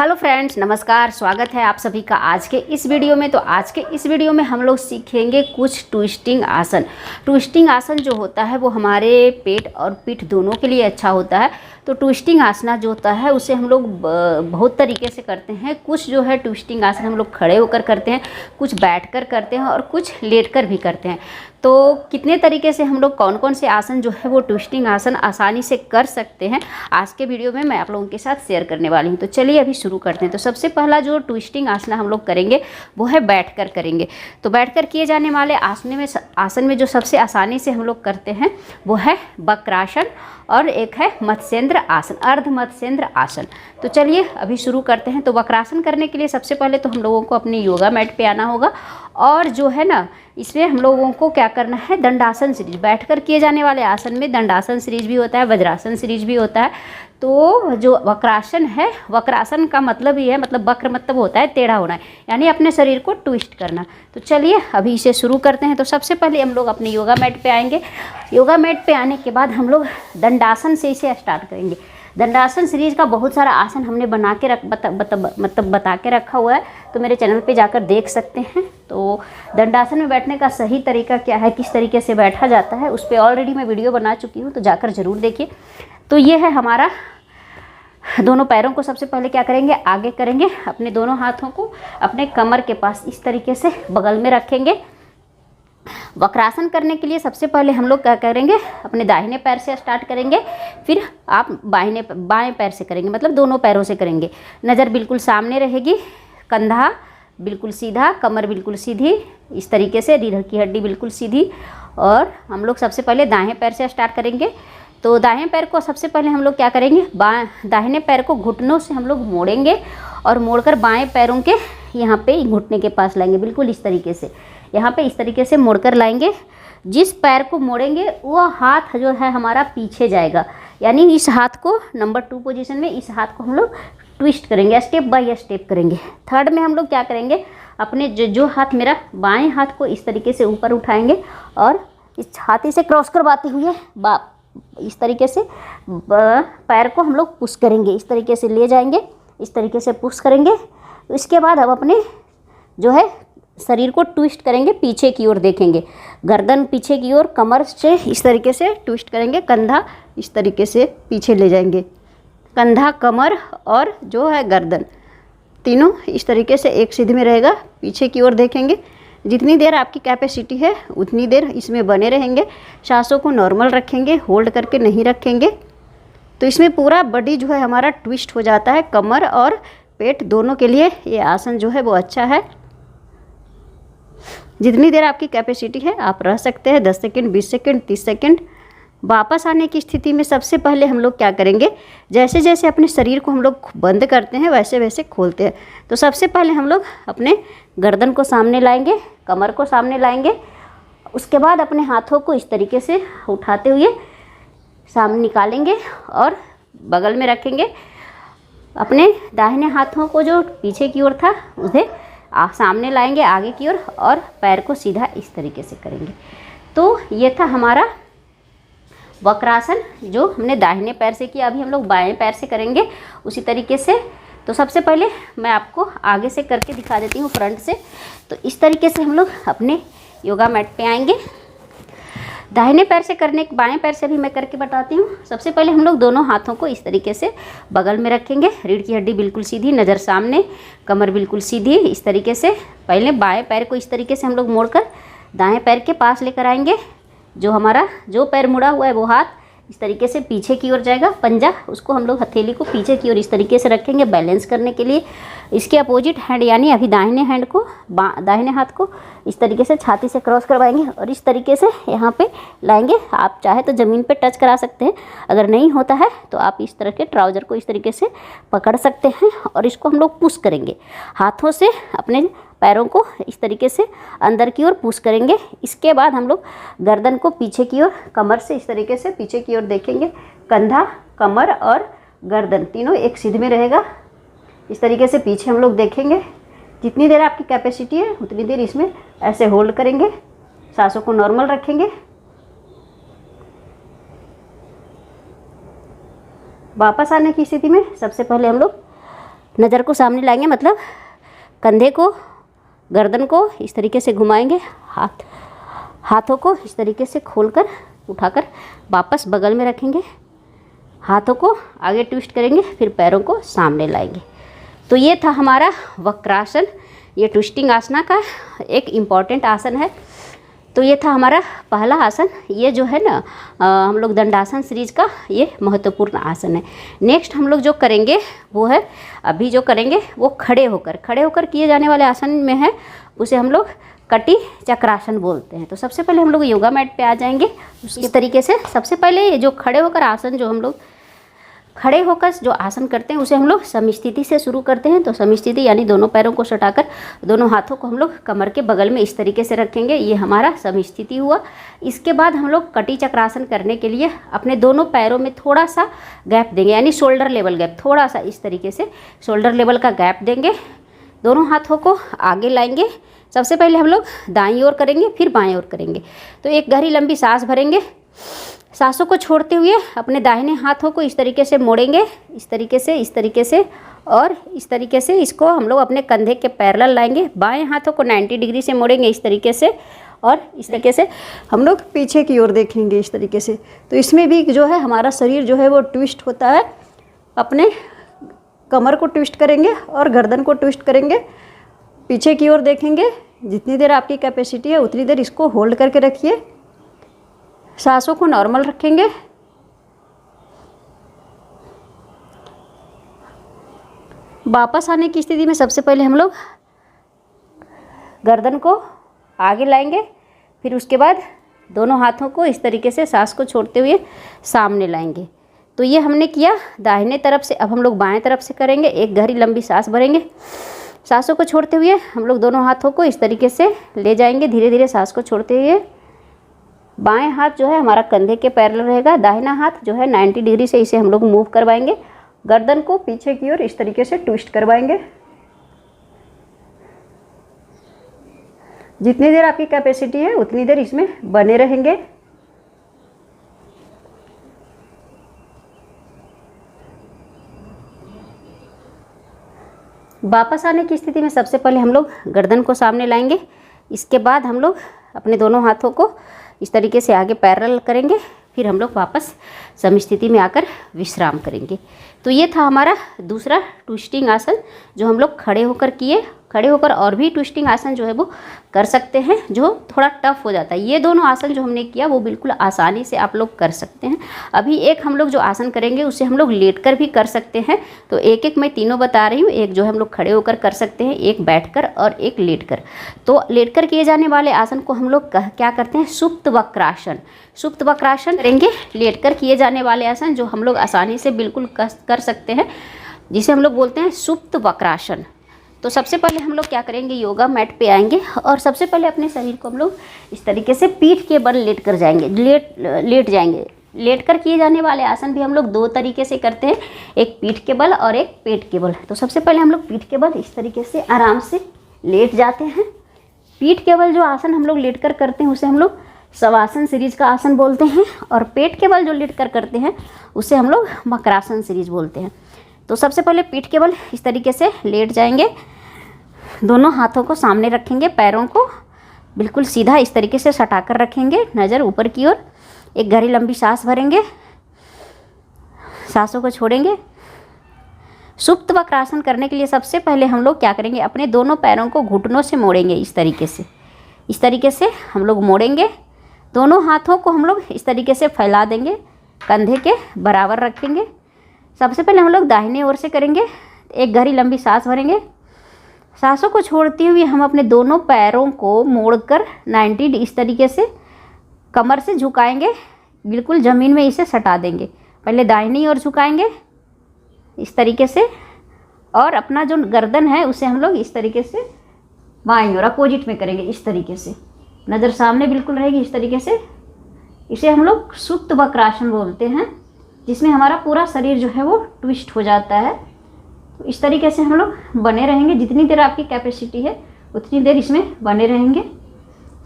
Hello friends, नमस्कार। स्वागत है आप सभी का आज के इस वीडियो में। तो आज के इस वीडियो में हम लोग सीखेंगे कुछ ट्विस्टिंग आसन। ट्विस्टिंग आसन जो होता है वो हमारे पेट और पीठ दोनों के लिए अच्छा होता है। तो ट्विस्टिंग आसना जो होता है उसे हम लोग बहुत तरीके से करते हैं। कुछ जो है ट्विस्टिंग आसन हम लोग खड़े होकर करते हैं, कुछ बैठकर करते हैं और कुछ लेटकर भी करते हैं। तो कितने तरीके से हम लोग कौन कौन से आसन जो है वो ट्विस्टिंग आसन आसानी से कर सकते हैं, आज के वीडियो में मैं आप लोगों के साथ शेयर करने वाली हूँ। तो चलिए अभी शुरू करते हैं। तो सबसे पहला जो ट्विस्टिंग आसन हम लोग करेंगे वो है बैठकर करेंगे। तो बैठकर किए जाने वाले आसन में जो सबसे आसानी से हम लोग करते हैं वो है वक्रासन और एक है मत्स्येंद्र आसन, अर्ध मत्स्येंद्र आसन। तो चलिए अभी शुरू करते हैं। तो वक्रासन करने के लिए सबसे पहले तो हम लोगों को अपनी योगा मैट पे आना होगा और जो है ना इसमें हम लोगों को क्या करना है, दंडासन सीरीज। बैठकर किए जाने वाले आसन में दंडासन सीरीज भी होता है, वज्रासन सीरीज भी होता है। तो जो वक्रासन है, वक्रासन का मतलब ही है, मतलब वक्र मतलब होता है टेढ़ा होना, यानी अपने शरीर को ट्विस्ट करना। तो चलिए अभी इसे शुरू करते हैं। तो सबसे पहले हम लोग अपने योगा मैट पे आएंगे। योगा मैट पे आने के बाद हम लोग दंडासन से इसे स्टार्ट करेंगे। दंडासन सीरीज का बहुत सारा आसन हमने बना के बता के रखा हुआ है, तो मेरे चैनल पे जाकर देख सकते हैं। तो दंडासन में बैठने का सही तरीका क्या है, किस तरीके से बैठा जाता है, उस पर ऑलरेडी मैं वीडियो बना चुकी हूँ, तो जाकर ज़रूर देखिए। तो ये है हमारा, दोनों पैरों को सबसे पहले क्या करेंगे, आगे करेंगे। अपने दोनों हाथों को अपने कमर के पास इस तरीके से बगल में रखेंगे। वक्रासन करने के लिए सबसे पहले हम लोग क्या करेंगे, अपने दाहिने पैर से स्टार्ट करेंगे, फिर आप बाएं पैर से करेंगे, मतलब दोनों पैरों से करेंगे। नज़र बिल्कुल सामने रहेगी, कंधा बिल्कुल सीधा, कमर बिल्कुल सीधी, इस तरीके से रीढ़ की हड्डी बिल्कुल सीधी। और हम लोग सबसे पहले दाएं पैर से स्टार्ट करेंगे। तो दाएं पैर को सबसे पहले हम लोग क्या करेंगे, दाहिने पैर को घुटनों से हम लोग मोड़ेंगे और मोड़कर बाएं पैरों के यहाँ पे घुटने के पास लाएंगे, बिल्कुल इस तरीके से, यहाँ पे इस तरीके से मोड़कर लाएंगे। जिस पैर को मोड़ेंगे वो हाथ जो है हमारा पीछे जाएगा, यानी इस हाथ को नंबर 2 पोजीशन में इस हाथ को हम लोग ट्विस्ट करेंगे, स्टेप बाय स्टेप करेंगे। थर्ड में हम लोग क्या करेंगे, अपने जो हाथ, मेरा बाएं हाथ को इस तरीके से ऊपर उठाएंगे और इस छाती से क्रॉस करवाते हुए इस तरीके से पैर को हम लोग पुश करेंगे, इस तरीके से ले जाएंगे, इस तरीके से पुश करेंगे। इसके बाद अब अपने जो है शरीर को ट्विस्ट करेंगे, पीछे की ओर देखेंगे, गर्दन पीछे की ओर, कमर से इस तरीके से ट्विस्ट करेंगे, कंधा इस तरीके से पीछे ले जाएंगे, कंधा, कमर और जो है गर्दन, तीनों इस तरीके से एक सीध में रहेगा, पीछे की ओर देखेंगे। जितनी देर आपकी कैपेसिटी है उतनी देर इसमें बने रहेंगे। सांसों को नॉर्मल रखेंगे, होल्ड करके नहीं रखेंगे। तो इसमें पूरा बॉडी जो है हमारा ट्विस्ट हो जाता है, कमर और पेट दोनों के लिए ये आसन जो है वो अच्छा है। जितनी देर आपकी कैपेसिटी है आप रह सकते हैं, 10 सेकेंड, 20 सेकेंड, 30 सेकेंड। वापस आने की स्थिति में सबसे पहले हम लोग क्या करेंगे, जैसे जैसे अपने शरीर को हम लोग बंद करते हैं वैसे वैसे खोलते हैं। तो सबसे पहले हम लोग अपने गर्दन को सामने लाएंगे, कमर को सामने लाएंगे। उसके बाद अपने हाथों को इस तरीके से उठाते हुए सामने निकालेंगे और बगल में रखेंगे। अपने दाहिने हाथों को जो पीछे की ओर था उसे सामने लाएंगे आगे की ओर और पैर को सीधा इस तरीके से करेंगे। तो ये था हमारा वक्रासन, जो हमने दाहिने पैर से किया। अभी हम लोग बाएं पैर से करेंगे उसी तरीके से। तो सबसे पहले मैं आपको आगे से करके दिखा देती हूँ, फ्रंट से। तो इस तरीके से हम लोग अपने योगा मैट पे आएंगे। दाहिने पैर से करने के बाएं पैर से भी मैं करके बताती हूँ। सबसे पहले हम लोग दोनों हाथों को इस तरीके से बगल में रखेंगे, रीढ़ की हड्डी बिल्कुल सीधी, नज़र सामने, कमर बिल्कुल सीधी, इस तरीके से। पहले बाएं पैर को इस तरीके से हम लोग मोड़कर दाएं पैर के पास लेकर आएंगे। जो पैर मुड़ा हुआ है वो हाथ इस तरीके से पीछे की ओर जाएगा, पंजा उसको हम लोग हथेली को पीछे की ओर इस तरीके से रखेंगे बैलेंस करने के लिए। इसके अपोजिट हैंड, यानी अभी दाहिने हैंड को, दाहिने हाथ को इस तरीके से छाती से क्रॉस करवाएंगे और इस तरीके से यहाँ पे लाएंगे। आप चाहे तो ज़मीन पे टच करा सकते हैं, अगर नहीं होता है तो आप इस तरह के ट्राउज़र को इस तरीके से पकड़ सकते हैं और इसको हम लोग पुश करेंगे हाथों से। अपने पैरों को इस तरीके से अंदर की ओर पुश करेंगे। इसके बाद हम लोग गर्दन को पीछे की ओर, कमर से इस तरीके से पीछे की ओर देखेंगे, कंधा, कमर और गर्दन तीनों एक सीध में रहेगा। इस तरीके से पीछे हम लोग देखेंगे। जितनी देर आपकी कैपेसिटी है उतनी देर इसमें ऐसे होल्ड करेंगे, सांसों को नॉर्मल रखेंगे। वापस आने की स्थिति में सबसे पहले हम लोग नज़र को सामने लाएंगे, मतलब कंधे को, गर्दन को इस तरीके से घुमाएंगे, हाथों को इस तरीके से खोलकर उठाकर वापस बगल में रखेंगे, हाथों को आगे ट्विस्ट करेंगे, फिर पैरों को सामने लाएंगे। तो ये था हमारा वक्रासन। ये ट्विस्टिंग आसना का एक इम्पॉर्टेंट आसन है। तो ये था हमारा पहला आसन। ये जो है ना हम लोग दंडासन सीरीज का ये महत्वपूर्ण आसन है। नेक्स्ट हम लोग जो करेंगे वो है, अभी जो करेंगे वो खड़े होकर किए जाने वाले आसन में है, उसे हम लोग कटी चक्रासन बोलते हैं। तो सबसे पहले हम लोग योगा मैट पे आ जाएंगे। इस तरीके से सबसे पहले ये जो खड़े होकर आसन, जो हम लोग खड़े होकर जो आसन करते हैं उसे हम लोग समस्थिति से शुरू करते हैं। तो समस्थिति यानी दोनों पैरों को सटाकर दोनों हाथों को हम लोग कमर के बगल में इस तरीके से रखेंगे। ये हमारा समस्थिति हुआ। इसके बाद हम लोग कटी चक्रासन करने के लिए अपने दोनों पैरों में थोड़ा सा गैप देंगे, यानी शोल्डर लेवल गैप, थोड़ा सा इस तरीके से शोल्डर लेवल का गैप देंगे। दोनों हाथों को आगे लाएंगे। सबसे पहले हम लोग दाईं ओर करेंगे, फिर बाएं ओर करेंगे। तो एक गहरी लंबी सांस भरेंगे। सांसों को छोड़ते हुए अपने दाहिने हाथों को इस तरीके से मोड़ेंगे, इस तरीके से और इस तरीके से इसको हम लोग अपने कंधे के पैरेलल लाएंगे। बाएं हाथों को 90 डिग्री से मोड़ेंगे इस तरीके से, और इस तरीके से हम लोग पीछे की ओर देखेंगे इस तरीके से। तो इसमें भी जो है हमारा शरीर जो है वो ट्विस्ट होता है। अपने कमर को ट्विस्ट करेंगे और गर्दन को ट्विस्ट करेंगे, पीछे की ओर देखेंगे। जितनी देर आपकी कैपेसिटी है उतनी देर इसको होल्ड करके रखिए। सांसों को नॉर्मल रखेंगे। वापस आने की स्थिति में सबसे पहले हम लोग गर्दन को आगे लाएंगे, फिर उसके बाद दोनों हाथों को इस तरीके से सांस को छोड़ते हुए सामने लाएंगे। तो ये हमने किया दाहिने तरफ से। अब हम लोग बाएं तरफ से करेंगे। एक गहरी लंबी सांस भरेंगे। सांसों को छोड़ते हुए हम लोग दोनों हाथों को इस तरीके से ले जाएंगे, धीरे धीरे सांस को छोड़ते हुए। बाएं हाथ जो है हमारा कंधे के पैरेलल रहेगा, दाहिना हाथ जो है 90 डिग्री से इसे हम लोग मूव करवाएंगे। गर्दन को पीछे की ओर इस तरीके से ट्विस्ट करवाएंगे। जितनी देर आपकी कैपेसिटी है उतनी देर इसमें बने रहेंगे। वापस आने की स्थिति में सबसे पहले हम लोग गर्दन को सामने लाएंगे। इसके बाद हम लोग अपने दोनों हाथों को इस तरीके से आगे पैरेलल करेंगे, फिर हम लोग वापस समस्थिति में आकर विश्राम करेंगे। तो ये था हमारा दूसरा ट्विस्टिंग आसन जो हम लोग खड़े होकर किए। खड़े होकर और भी ट्विस्टिंग आसन जो है वो कर सकते हैं, जो थोड़ा टफ हो जाता है। ये दोनों आसन जो हमने किया वो बिल्कुल आसानी से आप लोग कर सकते हैं। अभी एक हम लोग जो आसन करेंगे उसे हम लोग लेटकर भी कर सकते हैं। तो एक एक मैं तीनों बता रही हूँ। एक जो हम लोग खड़े होकर कर सकते हैं, एक बैठकर और एक लेटकर। तो लेटकर किए जाने वाले आसन को हम लोग क्या करते हैं, सुप्त वक्रासन। सुप्त वक्रासन करेंगे। लेटकर किए जाने वाले आसन जो हम लोग आसानी से बिल्कुल कर सकते हैं, जिसे हम लोग बोलते हैं सुप्त वक्रासन। तो सबसे पहले हम लोग क्या करेंगे, योगा मैट पे आएंगे और सबसे पहले अपने शरीर को हम लोग इस तरीके से पीठ के बल लेट कर जाएंगे, लेट जाएंगे। लेट कर किए जाने वाले आसन भी हम लोग दो तरीके से करते हैं, एक पीठ के बल और एक पेट के बल। तो सबसे पहले हम लोग पीठ के बल इस तरीके से आराम से लेट जाते हैं। पीठ के बल जो आसन हम लोग लेट कर करते हैं उसे हम लोग शवासन सीरीज का आसन बोलते हैं, और पेट के बल जो लेट कर करते हैं उसे हम लोग मकरासन सीरीज बोलते हैं। तो सबसे पहले पीठ के बल इस तरीके से लेट जाएंगे। दोनों हाथों को सामने रखेंगे, पैरों को बिल्कुल सीधा इस तरीके से सटाकर रखेंगे, नज़र ऊपर की ओर। एक गहरी लंबी सांस भरेंगे, सांसों को छोड़ेंगे। सुप्त वक्रासन करने के लिए सबसे पहले हम लोग क्या करेंगे, अपने दोनों पैरों को घुटनों से मोड़ेंगे। इस तरीके से हम लोग मोड़ेंगे। दोनों हाथों को हम लोग इस तरीके से फैला देंगे, कंधे के बराबर रखेंगे। सबसे पहले हम लोग दाहिने ओर से करेंगे। एक गहरी लंबी सांस भरेंगे। सांसों को छोड़ते हुए हम अपने दोनों पैरों को मोड़कर 90 इस तरीके से कमर से झुकाएंगे, बिल्कुल ज़मीन में इसे सटा देंगे। पहले दाहिनी ओर झुकाएंगे इस तरीके से, और अपना जो गर्दन है उसे हम लोग इस तरीके से बाईं ओर अपोजिट में करेंगे। इस तरीके से नज़र सामने बिल्कुल रहेगी। इस तरीके से इसे हम लोग सुप्त वक्रासन बोलते हैं, जिसमें हमारा पूरा शरीर जो है वो ट्विस्ट हो जाता है। तो इस तरीके से हम लोग बने रहेंगे। जितनी देर आपकी कैपेसिटी है उतनी देर इसमें बने रहेंगे।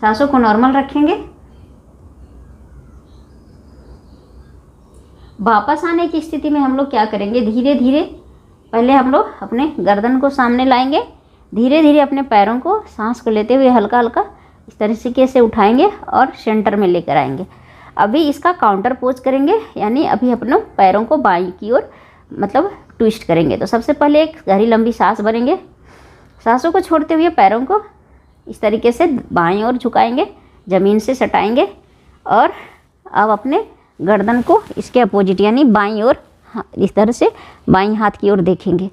सांसों को नॉर्मल रखेंगे। वापस आने की स्थिति में हम लोग क्या करेंगे, धीरे धीरे पहले हम लोग अपने गर्दन को सामने लाएंगे, धीरे धीरे अपने पैरों को सांस को लेते हुए हल्का हल्का इस तरीके से उठाएंगे और सेंटर में लेकर आएंगे। अभी इसका काउंटर पोज करेंगे, यानी अभी अपने पैरों को बाईं की ओर मतलब ट्विस्ट करेंगे। तो सबसे पहले एक गहरी लंबी सांस भरेंगे, सांसों को छोड़ते हुए पैरों को इस तरीके से बाईं ओर झुकाएंगे, ज़मीन से सटाएंगे और अब अपने गर्दन को इसके अपोजिट यानी बाईं ओर इस तरह से बाईं हाथ की ओर देखेंगे।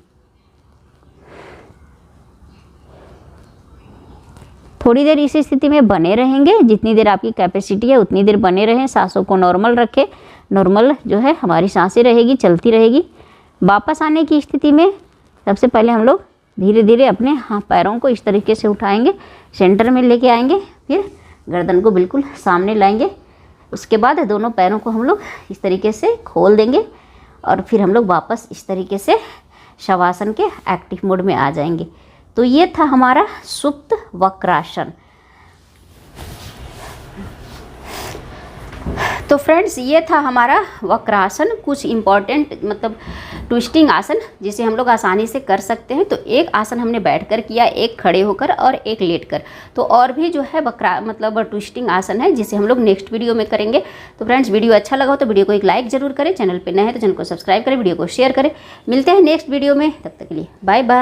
थोड़ी देर इस स्थिति में बने रहेंगे, जितनी देर आपकी कैपेसिटी है उतनी देर बने रहें। सांसों को नॉर्मल रखें, नॉर्मल जो है हमारी सांसें रहेगी, चलती रहेगी। वापस आने की स्थिति में सबसे पहले हम लोग धीरे धीरे अपने पैरों को इस तरीके से उठाएंगे, सेंटर में लेके आएंगे, फिर गर्दन को बिल्कुल सामने लाएंगे। उसके बाद दोनों पैरों को हम लोग इस तरीके से खोल देंगे और फिर हम लोग वापस इस तरीके से शवासन के एक्टिव मोड में आ जाएंगे। तो ये था हमारा सुप्त वक्रासन। तो फ्रेंड्स, ये था हमारा वक्रासन, कुछ इम्पॉर्टेंट मतलब ट्विस्टिंग आसन जिसे हम लोग आसानी से कर सकते हैं। तो एक आसन हमने बैठकर किया, एक खड़े होकर और एक लेटकर। तो और भी जो है मतलब ट्विस्टिंग आसन है जिसे हम लोग नेक्स्ट वीडियो में करेंगे। तो फ्रेंड्स, वीडियो अच्छा लगा हो तो वीडियो को एक लाइक जरूर करें, चैनल पर नए हैं तो चैनल को सब्सक्राइब करें, वीडियो को शेयर करें। मिलते हैं नेक्स्ट वीडियो में, तब तक के लिए बाय बाय।